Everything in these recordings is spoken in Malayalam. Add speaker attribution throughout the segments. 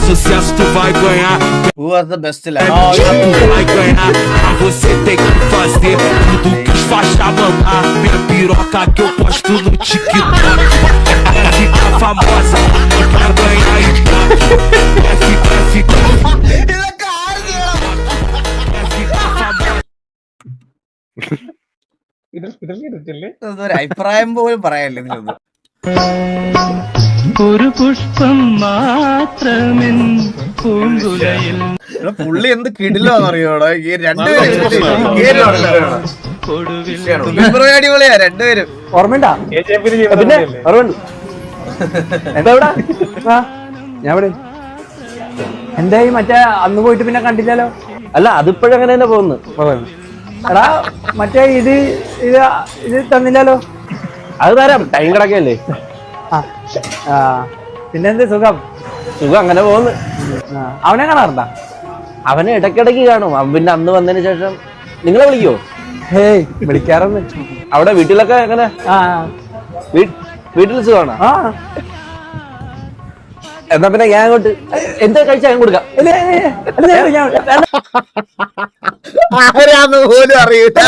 Speaker 1: sucesso tu vai ganhar.
Speaker 2: Who was the best like?
Speaker 1: Tu vai ganhar, mas você tem que fazer tudo que os faixa mandar. Minha piroca que eu posto no TikTok. Quer ficar famosa, quer ganhar então. Quer ficar famosa.
Speaker 2: ഒരു അഭിപ്രായം പോലും പറയാനില്ല ഇതിലൊന്നും.
Speaker 3: ഒരു പുഷ്പം മാത്രമെൻ പൂങ്കുലയിൽ
Speaker 2: എടാ, പുള്ളി എന്ത് കിടിലാന്നറിയോടാ ഈ രണ്ടുപേരും അടിപൊളിയാ രണ്ടുപേരും.
Speaker 4: ഓർമ്മണ്ടാ പിന്നെ ഓർമ്മണ്ട് എന്താ ഇവിടെ ഞാൻ ഇവിടെ എന്തായി മറ്റേ അന്ന് പോയിട്ട് പിന്നെ കണ്ടില്ലല്ലോ.
Speaker 5: അല്ല അതിപ്പോഴങ്ങനെ തന്നെ പോകുന്നു.
Speaker 4: എടാ മറ്റേ ഇത് ഇത് ഇത് തന്നില്ലല്ലോ.
Speaker 5: അത് തരാം, ടൈം കിടക്കല്ലേ.
Speaker 4: ആ പിന്നെന്ത് സുഖം
Speaker 5: അങ്ങനെ പോകുന്നു.
Speaker 4: അവനെ കാണാറുണ്ടാ?
Speaker 5: അവനെ ഇടയ്ക്കിടയ്ക്ക് കാണും. അവൻ പിന്നെ അന്ന് വന്നതിന് ശേഷം നിങ്ങളെ വിളിക്കോ?
Speaker 4: ഹേയ് വിളിക്കാറൊന്നും.
Speaker 5: അവിടെ വീട്ടിലൊക്കെ എങ്ങനെ? വീട്ടിൽ സുഖമാണോ? എന്നാ പിന്നെ ഞാൻ അങ്ങോട്ട് എന്താ കഴിച്ചാൽ ഞാൻ കൊടുക്കാം.
Speaker 2: ആരാന്ന് പോലും അറിയില്ല.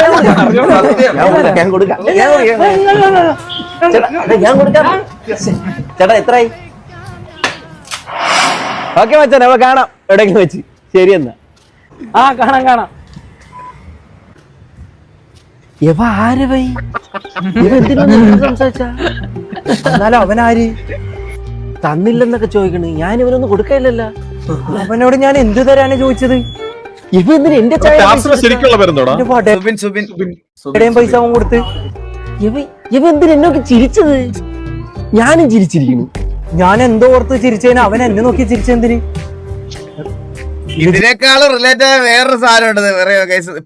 Speaker 5: ഞാൻ കൊടുക്കാം. ഞാൻ കൊടുക്കാം. ചേട്ടാ എത്രയായി? ഓക്കെ മച്ചാൻ, അവ കാണാം എവിടെയെങ്കിലും വെച്ച്. ശരി എന്നാ.
Speaker 4: കാണാം കാണാം.
Speaker 5: ഇവ ആര് വൈ സംസാരിച്ച?
Speaker 4: എന്നാലും അവനാര്
Speaker 5: തന്നില്ലെന്നൊക്കെ ചോദിക്കണേ. ഞാൻ ഇവനൊന്നും കൊടുക്കയില്ലല്ലോ.
Speaker 4: അവനോട് ഞാൻ എന്ത് തരാനാ ചോദിച്ചത്?
Speaker 5: ഇവ എന്തിനാ എന്റെ
Speaker 4: പൈസ അവൻ കൊടുത്ത്?
Speaker 5: ഇവ എന്തിനാ എന്നൊക്കെ ചിരിച്ചത്? ഞാനും ചിരിച്ചിരിക്കുന്നു.
Speaker 4: ഞാൻ എന്തോ ഓർത്ത് ചിരിച്ചതിന് അവൻ എന്നെ നോക്കി ചിരിച്ചെന്തിന്?
Speaker 2: ഇതിനേക്കാളും റിലേറ്റ് ആയ വേറൊരു സാധനം ഉണ്ട്.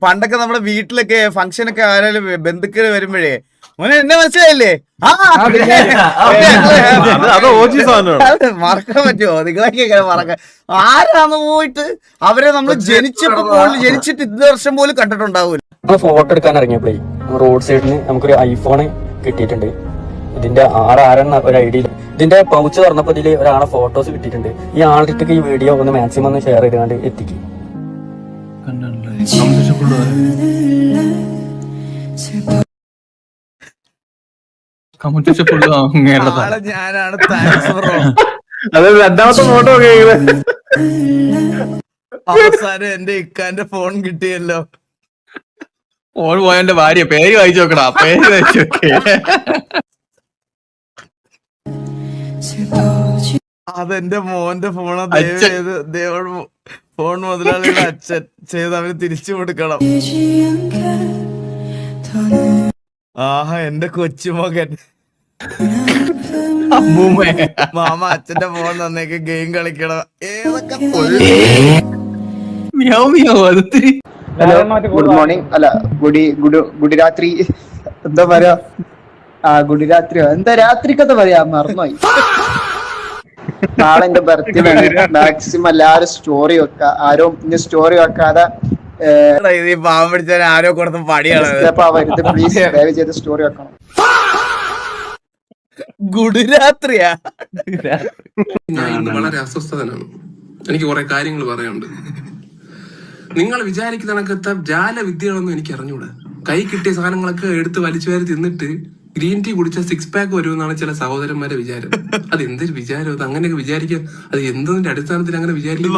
Speaker 2: പണ്ടൊക്കെ നമ്മുടെ വീട്ടിലൊക്കെ ഫംഗ്ഷനൊക്കെ ആരെങ്കിലും ബന്ധുക്കൾ വരുമ്പോഴേ മോനെ എന്നെ മനസ്സിലായില്ലേ? മറക്കാൻ പറ്റുമോ? നിങ്ങളൊക്കെ മറക്കാൻ ആരാന്ന് പോയിട്ട് അവരെ നമ്മൾ ജനിച്ചിട്ട് ഇത് വർഷം പോലും കണ്ടിട്ടുണ്ടാവൂല.
Speaker 6: ഫോട്ടോ എടുക്കാൻ ഇറങ്ങിയപ്പോഴേ റോഡ് സൈഡിന് നമുക്കൊരു ഐഫോണ് കിട്ടിയിട്ടുണ്ട്. ഇതിന്റെ ആരാണെന്ന ഒരു ഐഡിയ. ഇതിന്റെ പൗച്ച് തുറന്നപ്പോ ഇതില് ഒരാളെ ഫോട്ടോസ് കിട്ടിയിട്ടുണ്ട്. ഈ ആളുടെ ഈ വീഡിയോ ഒന്ന് മാക്സിമം ഒന്ന് ഷെയർ ചെയ്തുകൊണ്ട് എത്തിക്കും.
Speaker 2: ഞാനാണ് താങ്ക്സ് ബ്രോ.
Speaker 5: രണ്ടാമത്തെ ഫോട്ടോ
Speaker 2: അവസാനം എന്റെ ഇക്കാന്റെ ഫോൺ കിട്ടിയല്ലോ.
Speaker 7: ഫോൺ പോയ എന്റെ ഭാര്യ പേര് വായിച്ചു നോക്കടാ. പേര് വായിച്ചു നോക്കേ.
Speaker 2: അതെന്റെ മോന്റെ ഫോണാ. ദയവ് ഫോൺ മുതലാളിയുടെ അച്ഛൻ ചെയ്ത് അവന് തിരിച്ചു കൊടുക്കണം. ആഹാ എന്റെ കൊച്ചുമകൻ. മാമ അച്ഛന്റെ ഫോൺ തന്നേക്ക് ഗെയിം കളിക്കണം. ഏതൊക്കെ
Speaker 8: ഗുഡ് മോർണിംഗ് അല്ല ഗുഡ് രാത്രി എന്താ പറയാ? ഗുഡ് രാത്രിയോ എന്താ രാത്രിക്കത്തെ പറയാ? മറന്നുപോയി. നാളെ എന്റെ ബർത്ത്ഡേ ആണ്. മാക്സിമം എല്ലാരും സ്റ്റോറി വെക്കുക. ആരും ഇനി സ്റ്റോറി വെക്കാതെ
Speaker 2: പാവം പിടിച്ചാൽ ആരോ കൊടുത്ത പടിയാണ്.
Speaker 8: പ്ലീസ് ദയവ് ചെയ്ത് സ്റ്റോറി വെക്കണം.
Speaker 2: ഗുഡ് രാത്രിയാ.
Speaker 9: ഞാൻ ഇന്ന് വളരെ അസ്വസ്ഥതനാണ്. എനിക്ക് കുറെ കാര്യങ്ങൾ പറയാനുണ്ട്. നിങ്ങൾ വിചാരിക്കുന്ന കണക്കത്തെ ജാല വിദ്യകളൊന്നും എനിക്ക് അറിഞ്ഞൂടാ. കൈ കിട്ടിയ സാധനങ്ങളൊക്കെ എടുത്ത് വലിച്ചു വാരി തിന്നിട്ട് ഗ്രീൻ ടീ കുടിച്ച 6 പാക്ക് വരുമെന്നാണ് ചില സഹോദരന്മാരെ വിചാരം. അത് എന്തൊരു വിചാരം? അത് അങ്ങനെയൊക്കെ വിചാരിക്കുക. അത് എന്തിന്റെ അടിസ്ഥാനത്തിൽ അങ്ങനെ വിചാരിക്കും?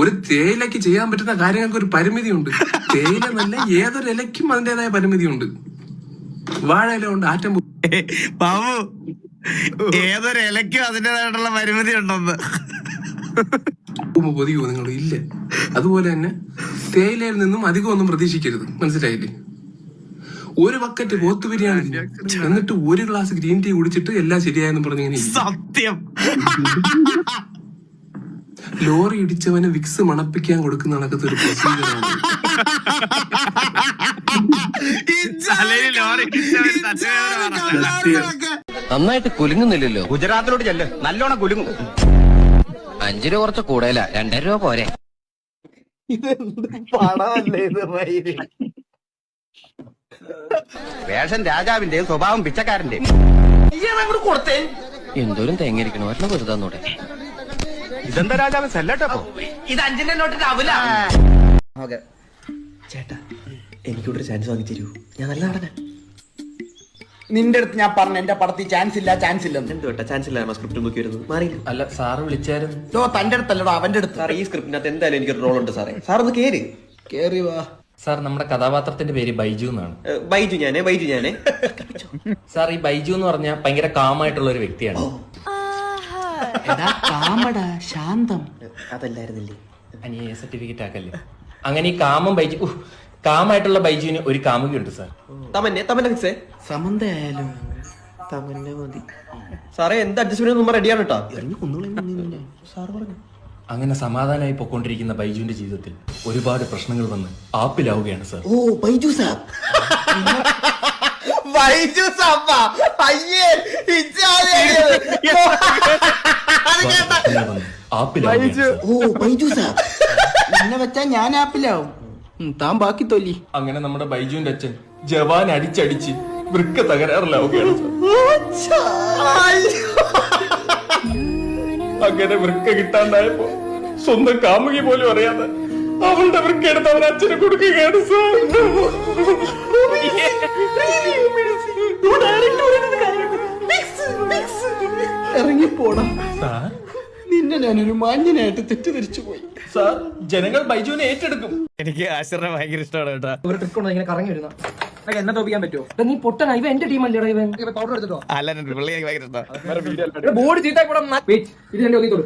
Speaker 9: ഒരു തേയിലക്ക് ചെയ്യാൻ പറ്റുന്ന കാര്യങ്ങൾക്ക് ഒരു പരിമിതിയുണ്ട്. തേയില നല്ല ഏതൊരു ഇലയ്ക്കും അതിൻ്റെതായ പരിമിതിയുണ്ട്. വാഴ ഇല ഉണ്ട് ആറ്റം
Speaker 2: ബാബു ഏതൊരു ഇലയ്ക്കും അതിൻ്റെതായിട്ടുള്ള പരിമിതി ഉണ്ടെന്ന്
Speaker 9: പൊതിയോ നിങ്ങൾ ഇല്ല. അതുപോലെ തന്നെ തേയിലയിൽ നിന്നും അധികം ഒന്നും പ്രതീക്ഷിക്കരുത്. മനസ്സിലായില്ലേ? ഒരു ബക്കറ്റ് പോത്ത് ബിരിയാണി എന്നിട്ട് ഒരു ഗ്ലാസ് ഗ്രീൻ ടീ കുടിച്ചിട്ട് എല്ലാം ശരിയായെന്ന് പറഞ്ഞിങ്ങനെ
Speaker 2: സത്യം.
Speaker 9: ലോറി ഇടിച്ചവന് വിക്സ് മണപ്പിക്കാൻ കൊടുക്കുന്ന കണക്കത്തെ ഒരു പ്രൊസീജിയറാണ്.
Speaker 10: നന്നായിട്ട് കുലുങ്ങുന്നില്ലല്ലോ. ഗുജറാത്തിലോട്ട് ചെല്ല്, നല്ലോണം കുലുങ്ങും. 5 രൂപ കുറച്ച് കൂടുതലാ, 2 രൂപ പോരെ.
Speaker 2: പണമല്ലേ ഇത്?
Speaker 10: വേഷം രാജാവിന്റെ, സ്വഭാവം പിച്ചക്കാരന്റെ.
Speaker 2: കൊടുത്തേ
Speaker 10: എന്തോരം തേങ്ങയിരിക്കണോ ഒരെണ്ണം വെറുതെ നോട്ടെ.
Speaker 7: ഇതെന്താ രാജാവ് സെല്ലട്ടോ?
Speaker 10: ഇത് 5-ന്റെ നോട്ടിട്ട് ആവില്ല.
Speaker 8: ഓക്കെ
Speaker 5: ചേട്ടാ എനിക്കൂടെ ചാൻസ് വാങ്ങി തരൂ, ഞാൻ നല്ല നടനാ.
Speaker 8: നിന്റെ അടുത്ത് ഞാൻ പറഞ്ഞു എന്റെ പടത്തിൽ ചാൻസ് ഇല്ല
Speaker 5: എന്ത് കേട്ടാ ചാൻസ് ഇല്ലായ്മ സ്ക്രിപ്റ്റ് നോക്കി വരുന്നത് മാറിയില്ല.
Speaker 4: അല്ല സാറ് വിളിച്ചായിരുന്നു.
Speaker 8: തന്റെ അടുത്തല്ലടോ അവന്റെ അടുത്ത്.
Speaker 5: സാർ ഈ സ്ക്രിപ്റ്റിനകത്ത് എന്തായാലും എനിക്കൊരു റോൾ ഉണ്ട് സാറേ. സാർ ഒന്ന് കേറി വാ.
Speaker 4: സാർ നമ്മുടെ കഥാപാത്രത്തിന്റെ പേര് ബൈജു എന്നാണ്.
Speaker 5: ബൈജു ഞാനേ
Speaker 4: സാർ ഈ ബൈജു എന്ന് പറഞ്ഞാൽ ഭയങ്കര കാമായിട്ടുള്ള ഒരു വ്യക്തിയാണ്.
Speaker 8: ശാന്തം
Speaker 5: അതല്ലായിരുന്നില്ലേ?
Speaker 4: അനിയ സർട്ടിഫിക്കറ്റ് ആക്കല്ലേ. അങ്ങനെ ഈ കാമായിട്ടുള്ള ബൈജുവിന് ഒരു കാമുകയുണ്ട് സാർ.
Speaker 5: തമന്നെ ഫിക്സേ
Speaker 8: സമന്തയായാലും
Speaker 5: തമന്നെ മതി സാറേ. എന്ത് അഡ്ജസ്റ്റ്മെന്റ് നമ്മൾ റെഡിയാണ് കേട്ടോ. സാർ പറഞ്ഞു.
Speaker 4: അങ്ങനെ സമാധാനമായി പൊക്കോണ്ടിരിക്കുന്ന ബൈജുവിന്റെ ജീവിതത്തിൽ ഒരുപാട് പ്രശ്നങ്ങൾ വന്ന് ആപ്പിലാവുകയാണ് സാർ.
Speaker 5: ഓ ബൈജു സാർ.
Speaker 8: ബൈജു സാപ്പ അയ്യേ ഓ ബൈജു സാർ എന്നെ വെച്ചാ ഞാൻ ആപ്പിലാവും. താൻ ബാക്കി തൊല്ലി.
Speaker 4: അങ്ങനെ നമ്മുടെ ബൈജുവിന്റെ അച്ഛൻ ജവാൻ അടിച്ചടിച്ച് വൃക്ക തകരാറിലാവുകയാണ് സാർ. അങ്ങനെ വൃക്ക കിട്ടാണ്ടായപ്പോ സ്വന്തം കാമുകി പോലും അറിയാതെ അവളുടെ വൃക്ക എടുത്ത് അവൻ അച്ഛന് കൊടുക്കുകയാണ് സാർ.
Speaker 8: ഇറങ്ങിപ്പോടാ
Speaker 4: സാർ
Speaker 8: നിന്നെ ഞാനൊരു മാന്യനായിട്ട് തെറ്റിദ്ധരിച്ചു പോയി.
Speaker 4: സാർ ജനങ്ങൾ ബൈജുവിനെ ഏറ്റെടുക്കും.
Speaker 2: എനിക്ക് ആശറിനെ ഭയങ്കര ഇഷ്ടമാണ് കേട്ടോ.
Speaker 4: ഒരു ട്രിക്ക് ഉണ്ടോ ഇങ്ങനെ കറങ്ങി വരുന്ന എന്നെ തോപ്പിക്കാൻ പറ്റുമോ? നീ പൊട്ടനാ, ഇവ എന്റെ ടീമല്ലേടാ. ഇവൻ പൗഡർ എടുത്തിട്ടോ?
Speaker 2: അല്ല പുള്ളി എനിക്ക് ഭയങ്കര ഇഷ്ടമാണ്.
Speaker 4: ബോഡി ചീത്ത ഇത് എന്റെ ഒന്നിത്തോളൂ.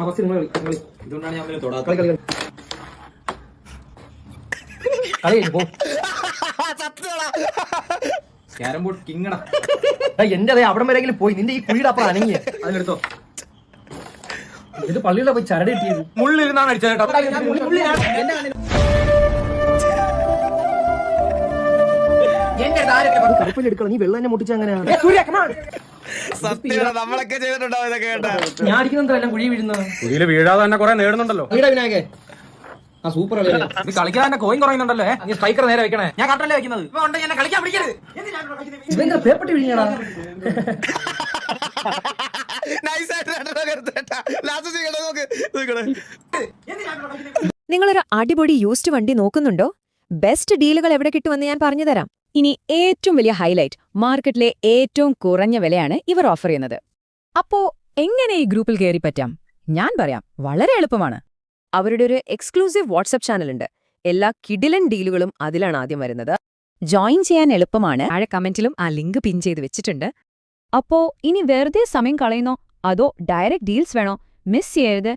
Speaker 4: അവസ്ഥ നിങ്ങൾ ഇതുകൊണ്ടാണ് ഞാൻ കളി ക്യാരം ബോർഡ് കിങ്ങടാ. എന്റെ അതേ അവിടം വരെങ്കിലും പോയി നിന്റെ ഈ കുഴിയുടെ അപ്പുറം അനങ്ങിയ അതിനെടുത്തോ. ഇത് പള്ളിയുടെ പോയി ചരട് കിട്ടിയത് മുള്ളിരുന്നാണ് അടിച്ചത് കേട്ടോ. കടുപ്പിലെടുക്കണം. നീ വെള്ളം തന്നെ മുട്ടിച്ച അങ്ങനെയാണ്.
Speaker 2: നമ്മളൊക്കെ ചെയ്തിട്ടുണ്ടോ ഇതൊക്കെ കേട്ടോ?
Speaker 4: ഞാൻ അടിക്കുന്നെല്ലാം കുഴി വീഴുന്നത്.
Speaker 7: കുഴിയിൽ വീഴാതെ തന്നെ കുറെ നേടുന്നുണ്ടല്ലോ.
Speaker 4: വിനായകെ ആ സൂപ്പർ നീ കളിക്കാൻ തന്നെ കോയിൻ കുറയുന്നുണ്ടല്ലേ. നീ സ്ട്രൈക്കർ നേരെ വെക്കണേ. ഞാൻ കട്ടല്ലേ വെക്കുന്നത്. കളിക്കാൻ പിടിക്കരുത്. ഇവന്റെ പേപ്പട്ടി വിഴിഞ്ഞാ.
Speaker 11: നിങ്ങളൊരു അടിപൊളി യൂസ്ഡ് വണ്ടി നോക്കുന്നുണ്ടോ? ബെസ്റ്റ് ഡീലുകൾ എവിടെ കിട്ടുമെന്ന് ഞാൻ പറഞ്ഞുതരാം. ഇനി ഏറ്റവും വലിയ ഹൈലൈറ്റ്, മാർക്കറ്റിലെ ഏറ്റവും കുറഞ്ഞ വിലയാണ് ഇവർ ഓഫർ ചെയ്യുന്നത്. അപ്പോ എങ്ങനെ ഈ ഗ്രൂപ്പിൽ കയറി പറ്റാം? ഞാൻ പറയാം, വളരെ എളുപ്പമാണ്. അവരുടെ ഒരു എക്സ്ക്ലൂസീവ് വാട്സ്ആപ്പ് ചാനലുണ്ട്. എല്ലാ കിടിലൻ ഡീലുകളും അതിലാണ് ആദ്യം വരുന്നത്. ജോയിൻ ചെയ്യാൻ എളുപ്പമാണ്. താഴെ കമന്റിലും ആ ലിങ്ക് പിൻ ചെയ്ത് വെച്ചിട്ടുണ്ട്. അപ്പോ ഇനി വെറുതെ സമയം കളയുന്നോ അതോ ഡയറക്റ്റ് ഡീൽസ് വേണോ? മിസ് ചെയ്യരുത്.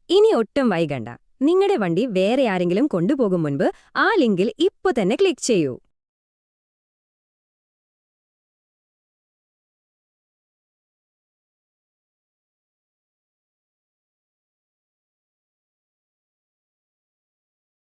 Speaker 11: ഇനി ഒട്ടും വൈകണ്ട. നിങ്ങളുടെ വണ്ടി വേറെ ആരെങ്കിലും കൊണ്ടുപോകും മുൻപ് ആ ലിങ്കിൽ ഇപ്പൊ തന്നെ ക്ലിക്ക് ചെയ്യൂ.